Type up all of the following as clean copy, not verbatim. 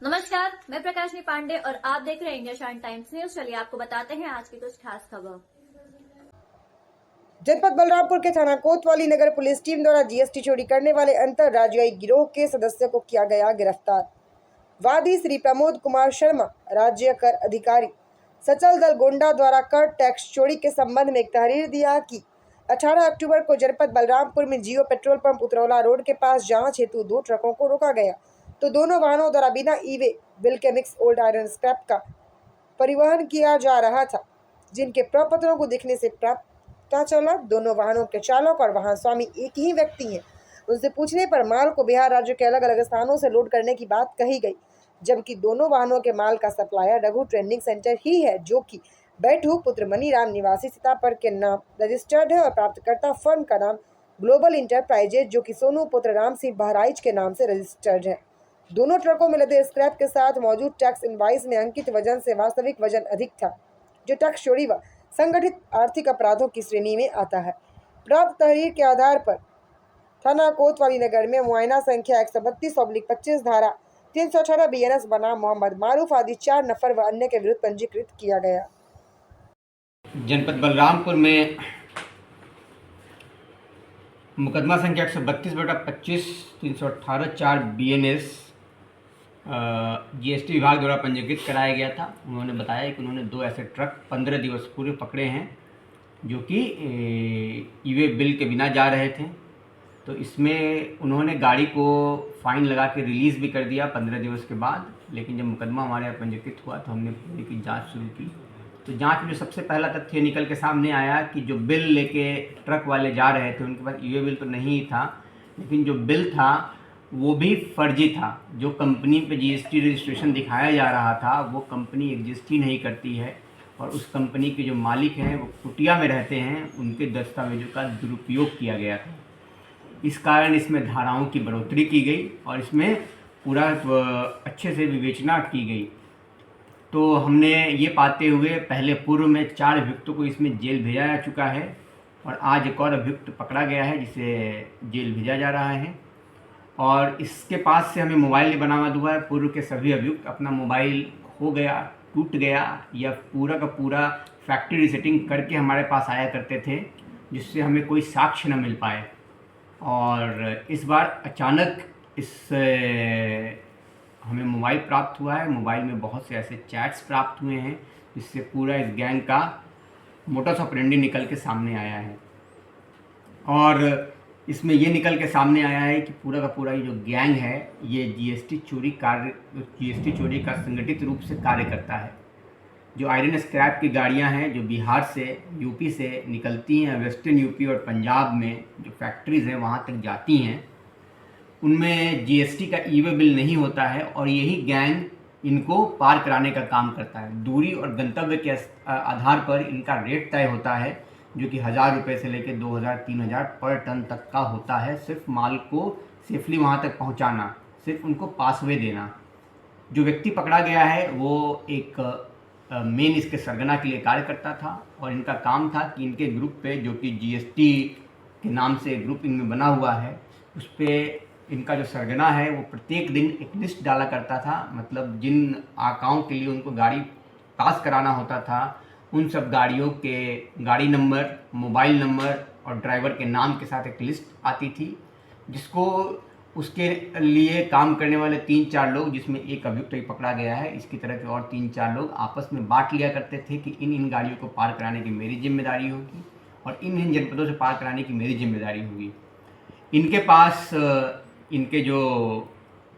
नमस्कार, मैं प्रकाशनी पांडे और आप देख रहे हैं इंडिया शाइन टाइम्स न्यूज। चलिए आपको बताते हैं आज की कुछ खास खबर। जनपद बलरामपुर के थाना कोतवाली नगर पुलिस टीम द्वारा जीएसटी चोरी करने वाले अंतरराज्यीय गिरोह के सदस्य को किया गया गिरफ्तार। वादी श्री प्रमोद कुमार शर्मा, राज्य कर अधिकारी, सचल दल गोंडा द्वारा कर टैक्स चोरी के संबंध में एक तहरीर दिया कि 18 अक्टूबर को जनपद बलरामपुर में जियो पेट्रोल पंप उतरौला रोड के पास जांच हेतु 2 ट्रकों को रोका गया, तो दोनों वाहनों द्वारा बिना ई-वे बिल के मिक्स ओल्ड आयरन स्क्रैप का परिवहन किया जा रहा था, जिनके प्रपत्रों को देखने से पता चला दोनों वाहनों के चालक और वाहन स्वामी एक ही व्यक्ति हैं। उनसे पूछने पर माल को बिहार राज्य के अलग अलग स्थानों से लोड करने की बात कही गई, जबकि दोनों वाहनों के माल का सप्लायर रघु ट्रेडिंग सेंटर ही है, जो कि बैठू पुत्र मनीराम निवासी सीतापुर के नाम रजिस्टर्ड है और प्राप्तकर्ता फर्म का नाम ग्लोबल इंटरप्राइजेज, जो कि सोनू पुत्र राम सिंह बहराइच के नाम से रजिस्टर्ड है। दोनों ट्रकों में लदे स्क्रैप के साथ मौजूद टैक्स इनवाइस में अंकित वजन से वास्तविक वजन अधिक था, जो टैक्स चोरी व संगठित आर्थिक अपराधों की श्रेणी में आता है। प्राप्त तहरीर के आधार पर थाना कोतवाली नगर में मुआयना संख्या 132/25 धारा 318 BNS बनाम मोहम्मद मारूफ आदि 4 नफर व अन्य के विरुद्ध पंजीकृत किया गया। जनपद बलरामपुर में मुकदमा संख्या 132/25 318 4 BNS जीएसटी विभाग द्वारा पंजीकृत कराया गया था। उन्होंने बताया कि उन्होंने 2 ऐसे ट्रक 15 दिवस पूर्व पकड़े हैं, जो कि ई-वे बिल के बिना जा रहे थे। तो इसमें उन्होंने गाड़ी को फ़ाइन लगा के रिलीज़ भी कर दिया 15 दिवस के बाद। लेकिन जब मुकदमा हमारे यहाँ पंजीकृत हुआ तो हमने पूरी की जांच शुरू की। तो जांच में सबसे पहला तथ्य निकल के सामने आया कि जो बिल लेके ट्रक वाले जा रहे थे उनके पास ई-वे बिल तो नहीं था, लेकिन जो बिल था वो भी फर्जी था। जो कंपनी पे जीएसटी रजिस्ट्रेशन दिखाया जा रहा था वो कंपनी एग्जिस्ट ही नहीं करती है, और उस कंपनी के जो मालिक हैं वो कुटिया में रहते हैं, उनके दस्तावेजों का दुरुपयोग किया गया था। इस कारण इसमें धाराओं की बढ़ोतरी की गई और इसमें पूरा अच्छे से विवेचना की गई। तो हमने ये पाते हुए पहले पूर्व में 4 अभियुक्तों को इसमें जेल भेजा जा चुका है, और आज एक और अभियुक्त पकड़ा गया है जिसे जेल भेजा जा रहा है। और इसके पास से हमें मोबाइल बरामद हुआ है। पूर्व के सभी अभियुक्त अपना मोबाइल खो गया, टूट गया या पूरा का पूरा फैक्ट्री रीसेटिंग करके हमारे पास आया करते थे, जिससे हमें कोई साक्ष्य न मिल पाए। और इस बार अचानक हमें मोबाइल प्राप्त हुआ है। मोबाइल में बहुत से ऐसे चैट्स प्राप्त हुए हैं जिससे पूरा इस गैंग का मोटस ऑपरेंडी निकल के सामने आया है। और इसमें ये निकल के सामने आया है कि पूरा का पूरा ये जो गैंग है ये जीएसटी चोरी का संगठित रूप से कार्य करता है। जो आयरन स्क्रैप की गाड़ियां हैं जो बिहार से, यूपी से निकलती हैं, वेस्टर्न यूपी और पंजाब में जो फैक्ट्रीज़ हैं वहाँ तक जाती हैं, उनमें जीएसटी का ई-वे बिल नहीं होता है, और यही गैंग इनको पार कराने का काम करता है। दूरी और गंतव्य के आधार पर इनका रेट तय होता है, जो कि 1000 रुपये से लेकर 2000-3000 पर टन तक का होता है। सिर्फ माल को सेफली वहाँ तक पहुँचाना, सिर्फ उनको पासवे देना। जो व्यक्ति पकड़ा गया है वो एक मेन इसके सरगना के लिए कार्य करता था, और इनका काम था कि इनके ग्रुप पे, जो कि जीएसटी के नाम से ग्रुप इनमें बना हुआ है, उस पर इनका जो सरगना है वो प्रत्येक दिन एक लिस्ट डाला करता था। मतलब जिन आकाओं के लिए उनको गाड़ी पास कराना होता था, उन सब गाड़ियों के गाड़ी नंबर, मोबाइल नंबर और ड्राइवर के नाम के साथ एक लिस्ट आती थी, जिसको उसके लिए काम करने वाले 3-4 लोग, जिसमें एक अभियुक्त ही पकड़ा गया है, इसकी तरह के और 3-4 लोग आपस में बांट लिया करते थे कि इन गाड़ियों को पार कराने की मेरी जिम्मेदारी होगी और इन जनपदों से पार कराने की मेरी जिम्मेदारी होगी। इनके पास इनके जो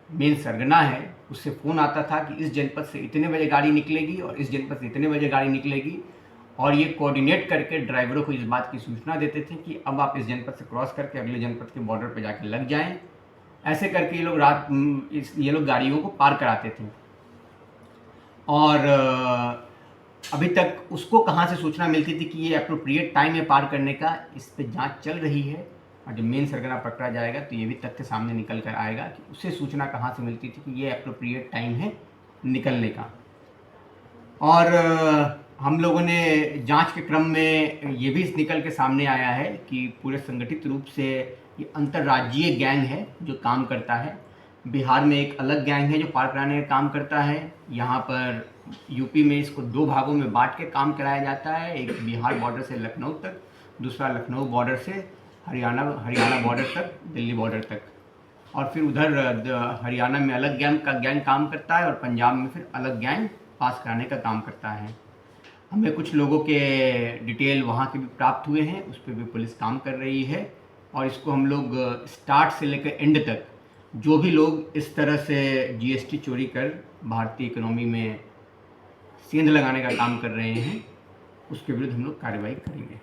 मेन सरगना है उससे फ़ोन आता था कि इस जनपद से इतने बजे गाड़ी निकलेगी और इस जनपद से इतने बजे गाड़ी निकलेगी, और ये कोऑर्डिनेट करके ड्राइवरों को इस बात की सूचना देते थे कि अब आप इस जनपद से क्रॉस करके अगले जनपद के बॉर्डर पर जाके लग जाएं। ऐसे करके ये लोग गाड़ियों को पार कराते थे। और अभी तक उसको कहाँ से सूचना मिलती थी कि ये अप्रोप्रिएट टाइम है पार करने का, इस पर जांच चल रही है। और जब मेन सरगना पकड़ा जाएगा तो ये भी तथ्य सामने निकल कर आएगा कि उसे सूचना कहाँ से मिलती थी कि ये अप्रोप्रिएट टाइम है निकलने का। और हम लोगों ने जांच के क्रम में ये भी निकल के सामने आया है कि पूरे संगठित रूप से ये अंतर्राज्यीय गैंग है जो काम करता है। बिहार में एक अलग गैंग है जो पार कराने का काम करता है। यहाँ पर यूपी में इसको 2 भागों में बांट के काम कराया जाता है, एक बिहार बॉर्डर से लखनऊ तक, दूसरा लखनऊ बॉर्डर से हरियाणा बॉर्डर तक, दिल्ली बॉर्डर तक। और फिर उधर हरियाणा में अलग गैंग काम करता है और पंजाब में फिर अलग गैंग पास कराने का काम करता है। हमें कुछ लोगों के डिटेल वहाँ के भी प्राप्त हुए हैं, उस पर भी पुलिस काम कर रही है। और इसको हम लोग स्टार्ट से लेकर एंड तक जो भी लोग इस तरह से जीएसटी चोरी कर भारतीय इकोनॉमी में सेंध लगाने का काम कर रहे हैं, उसके विरुद्ध हम लोग कार्रवाई करेंगे।